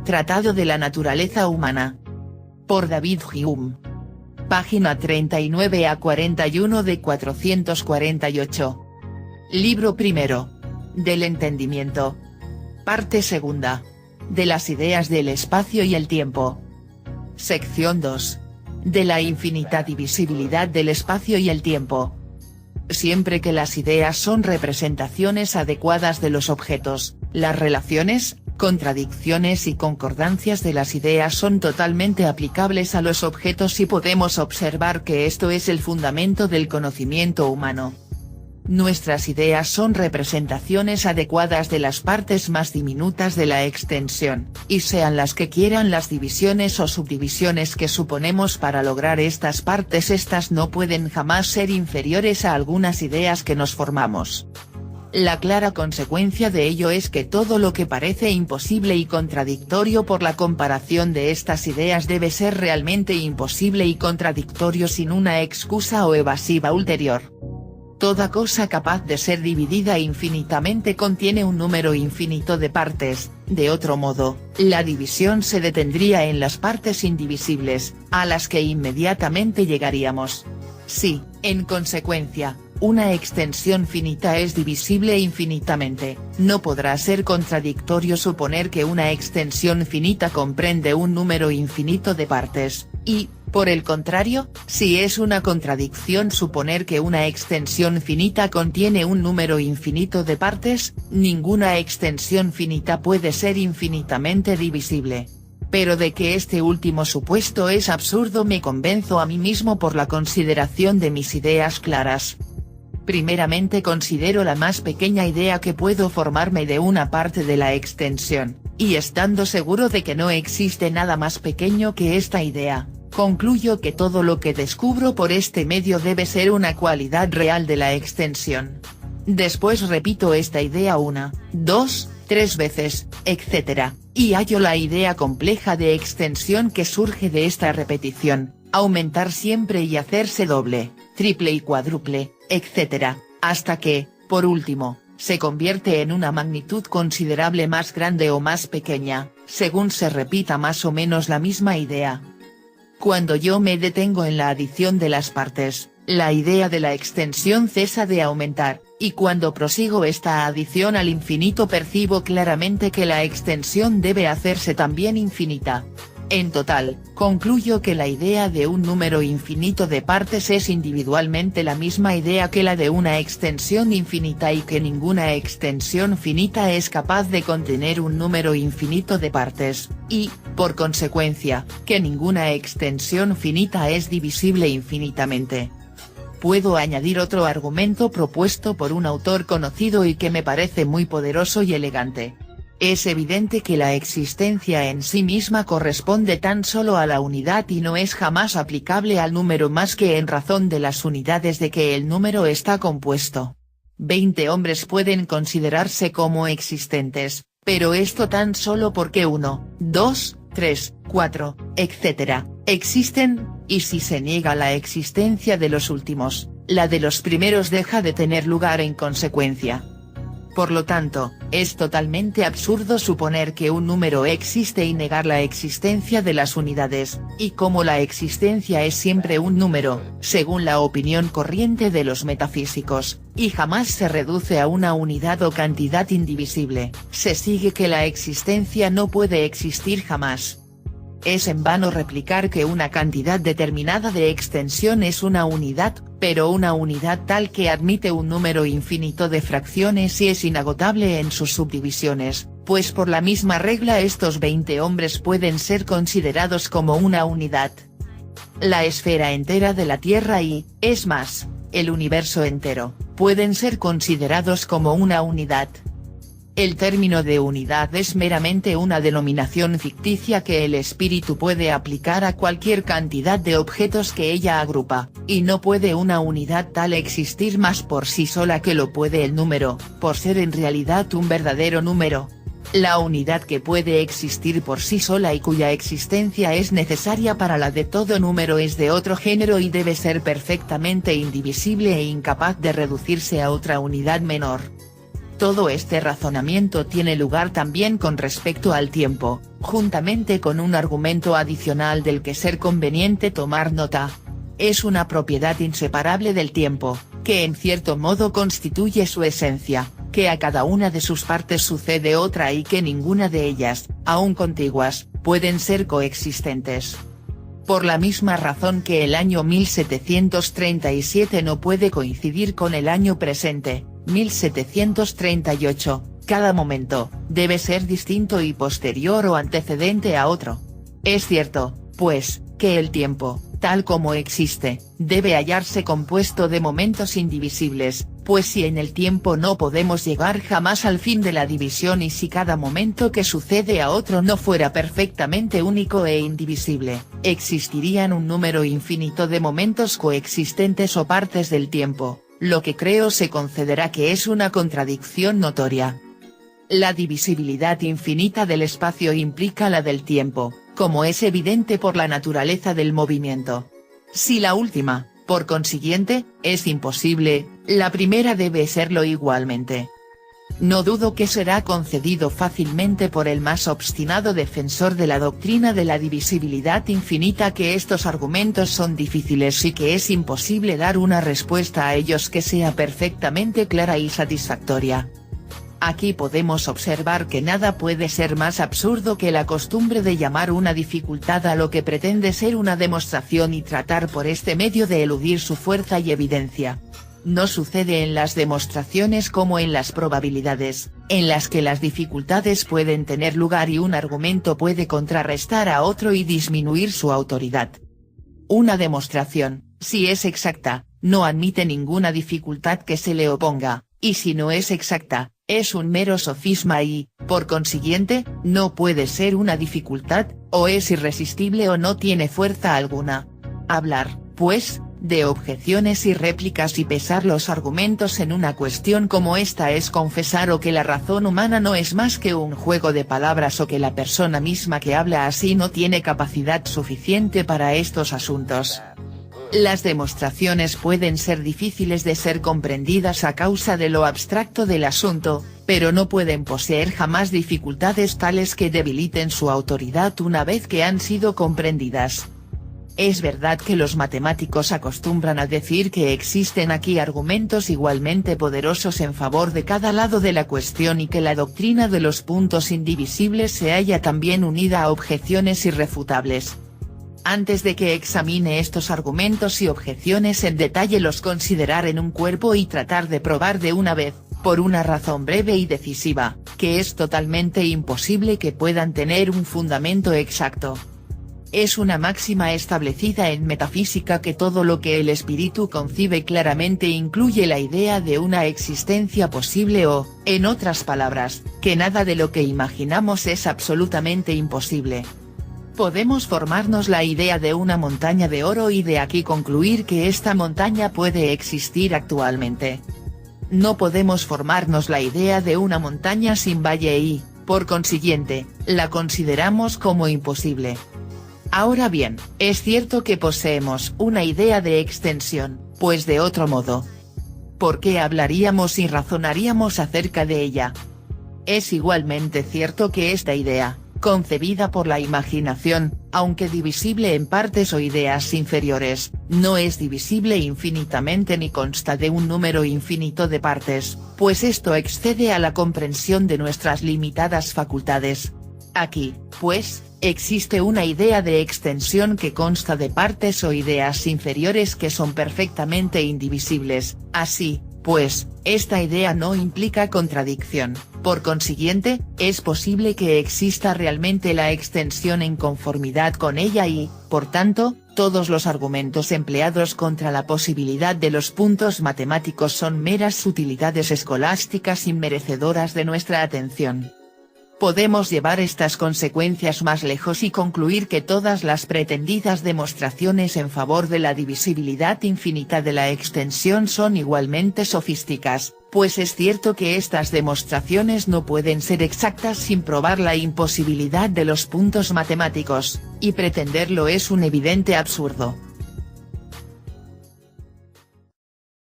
Tratado de la naturaleza humana. Por David Hume. Página 39 a 41 de 448. Libro primero. Del entendimiento. Parte segunda. De las ideas del espacio y el tiempo. Sección 2. De la infinita divisibilidad del espacio y el tiempo. Siempre que las ideas son representaciones adecuadas de los objetos, las relaciones, contradicciones y concordancias de las ideas son totalmente aplicables a los objetos y podemos observar que esto es el fundamento del conocimiento humano. Nuestras ideas son representaciones adecuadas de las partes más diminutas de la extensión, y sean las que quieran las divisiones o subdivisiones que suponemos para lograr estas partes, estas no pueden jamás ser inferiores a algunas ideas que nos formamos. La clara consecuencia de ello es que todo lo que parece imposible y contradictorio por la comparación de estas ideas debe ser realmente imposible y contradictorio sin una excusa o evasiva ulterior. Toda cosa capaz de ser dividida infinitamente contiene un número infinito de partes, de otro modo, la división se detendría en las partes indivisibles, a las que inmediatamente llegaríamos. Si, en consecuencia, una extensión finita es divisible infinitamente, no podrá ser contradictorio suponer que una extensión finita comprende un número infinito de partes, y, por el contrario, si es una contradicción suponer que una extensión finita contiene un número infinito de partes, ninguna extensión finita puede ser infinitamente divisible. Pero de que este último supuesto es absurdo me convenzo a mí mismo por la consideración de mis ideas claras. Primeramente considero la más pequeña idea que puedo formarme de una parte de la extensión, y estando seguro de que no existe nada más pequeño que esta idea, concluyo que todo lo que descubro por este medio debe ser una cualidad real de la extensión. Después repito esta idea 1, 2, 3 veces, etc., y hallo la idea compleja de extensión que surge de esta repetición, aumentar siempre y hacerse doble, triple y cuádruple, etc., hasta que, por último, se convierte en una magnitud considerable más grande o más pequeña, según se repita más o menos la misma idea. Cuando yo me detengo en la adición de las partes, la idea de la extensión cesa de aumentar, y cuando prosigo esta adición al infinito percibo claramente que la extensión debe hacerse también infinita. En total, concluyo que la idea de un número infinito de partes es individualmente la misma idea que la de una extensión infinita y que ninguna extensión finita es capaz de contener un número infinito de partes, y, por consecuencia, que ninguna extensión finita es divisible infinitamente. Puedo añadir otro argumento propuesto por un autor conocido y que me parece muy poderoso y elegante. Es evidente que la existencia en sí misma corresponde tan solo a la unidad y no es jamás aplicable al número más que en razón de las unidades de que el número está compuesto. 20 hombres pueden considerarse como existentes, pero esto tan solo porque 1, 2, 3, 4, etc., existen, y si se niega la existencia de los últimos, la de los primeros deja de tener lugar en consecuencia. Por lo tanto, es totalmente absurdo suponer que un número existe y negar la existencia de las unidades, y como la existencia es siempre un número, según la opinión corriente de los metafísicos, y jamás se reduce a una unidad o cantidad indivisible, se sigue que la existencia no puede existir jamás. Es en vano replicar que una cantidad determinada de extensión es una unidad, pero una unidad tal que admite un número infinito de fracciones y es inagotable en sus subdivisiones, pues por la misma regla estos 20 hombres pueden ser considerados como una unidad. La esfera entera de la Tierra y, es más, el universo entero, pueden ser considerados como una unidad. El término de unidad es meramente una denominación ficticia que el espíritu puede aplicar a cualquier cantidad de objetos que ella agrupa, y no puede una unidad tal existir más por sí sola que lo puede el número, por ser en realidad un verdadero número. La unidad que puede existir por sí sola y cuya existencia es necesaria para la de todo número es de otro género y debe ser perfectamente indivisible e incapaz de reducirse a otra unidad menor. Todo este razonamiento tiene lugar también con respecto al tiempo, juntamente con un argumento adicional del que ser conveniente tomar nota. Es una propiedad inseparable del tiempo, que en cierto modo constituye su esencia, que a cada una de sus partes sucede otra y que ninguna de ellas, aun contiguas, pueden ser coexistentes. Por la misma razón que el año 1737 no puede coincidir con el año presente, 1738, cada momento, debe ser distinto y posterior o antecedente a otro. Es cierto, pues, que el tiempo, tal como existe, debe hallarse compuesto de momentos indivisibles, pues si en el tiempo no podemos llegar jamás al fin de la división y si cada momento que sucede a otro no fuera perfectamente único e indivisible, existirían un número infinito de momentos coexistentes o partes del tiempo, lo que creo se concederá que es una contradicción notoria. La divisibilidad infinita del espacio implica la del tiempo, como es evidente por la naturaleza del movimiento. Si la última, por consiguiente, es imposible, la primera debe serlo igualmente. No dudo que será concedido fácilmente por el más obstinado defensor de la doctrina de la divisibilidad infinita que estos argumentos son difíciles y que es imposible dar una respuesta a ellos que sea perfectamente clara y satisfactoria. Aquí podemos observar que nada puede ser más absurdo que la costumbre de llamar una dificultad a lo que pretende ser una demostración y tratar por este medio de eludir su fuerza y evidencia. No sucede en las demostraciones como en las probabilidades, en las que las dificultades pueden tener lugar y un argumento puede contrarrestar a otro y disminuir su autoridad. Una demostración, si es exacta, no admite ninguna dificultad que se le oponga, y si no es exacta, es un mero sofisma y, por consiguiente, no puede ser una dificultad, o es irresistible o no tiene fuerza alguna. Hablar, pues, de objeciones y réplicas y pesar los argumentos en una cuestión como esta es confesar o que la razón humana no es más que un juego de palabras o que la persona misma que habla así no tiene capacidad suficiente para estos asuntos. Las demostraciones pueden ser difíciles de ser comprendidas a causa de lo abstracto del asunto, pero no pueden poseer jamás dificultades tales que debiliten su autoridad una vez que han sido comprendidas. Es verdad que los matemáticos acostumbran a decir que existen aquí argumentos igualmente poderosos en favor de cada lado de la cuestión y que la doctrina de los puntos indivisibles se halla también unida a objeciones irrefutables. Antes de que examine estos argumentos y objeciones en detalle los considerar en un cuerpo y tratar de probar de una vez, por una razón breve y decisiva, que es totalmente imposible que puedan tener un fundamento exacto. Es una máxima establecida en metafísica que todo lo que el espíritu concibe claramente incluye la idea de una existencia posible o, en otras palabras, que nada de lo que imaginamos es absolutamente imposible. Podemos formarnos la idea de una montaña de oro y de aquí concluir que esta montaña puede existir actualmente. No podemos formarnos la idea de una montaña sin valle y, por consiguiente, la consideramos como imposible. Ahora bien, es cierto que poseemos una idea de extensión, pues de otro modo, ¿por qué hablaríamos y razonaríamos acerca de ella? Es igualmente cierto que esta idea, concebida por la imaginación, aunque divisible en partes o ideas inferiores, no es divisible infinitamente ni consta de un número infinito de partes, pues esto excede a la comprensión de nuestras limitadas facultades. Aquí, pues, existe una idea de extensión que consta de partes o ideas inferiores que son perfectamente indivisibles, así, pues, esta idea no implica contradicción, por consiguiente, es posible que exista realmente la extensión en conformidad con ella y, por tanto, todos los argumentos empleados contra la posibilidad de los puntos matemáticos son meras sutilidades escolásticas inmerecedoras de nuestra atención. Podemos llevar estas consecuencias más lejos y concluir que todas las pretendidas demostraciones en favor de la divisibilidad infinita de la extensión son igualmente sofísticas, pues es cierto que estas demostraciones no pueden ser exactas sin probar la imposibilidad de los puntos matemáticos, y pretenderlo es un evidente absurdo.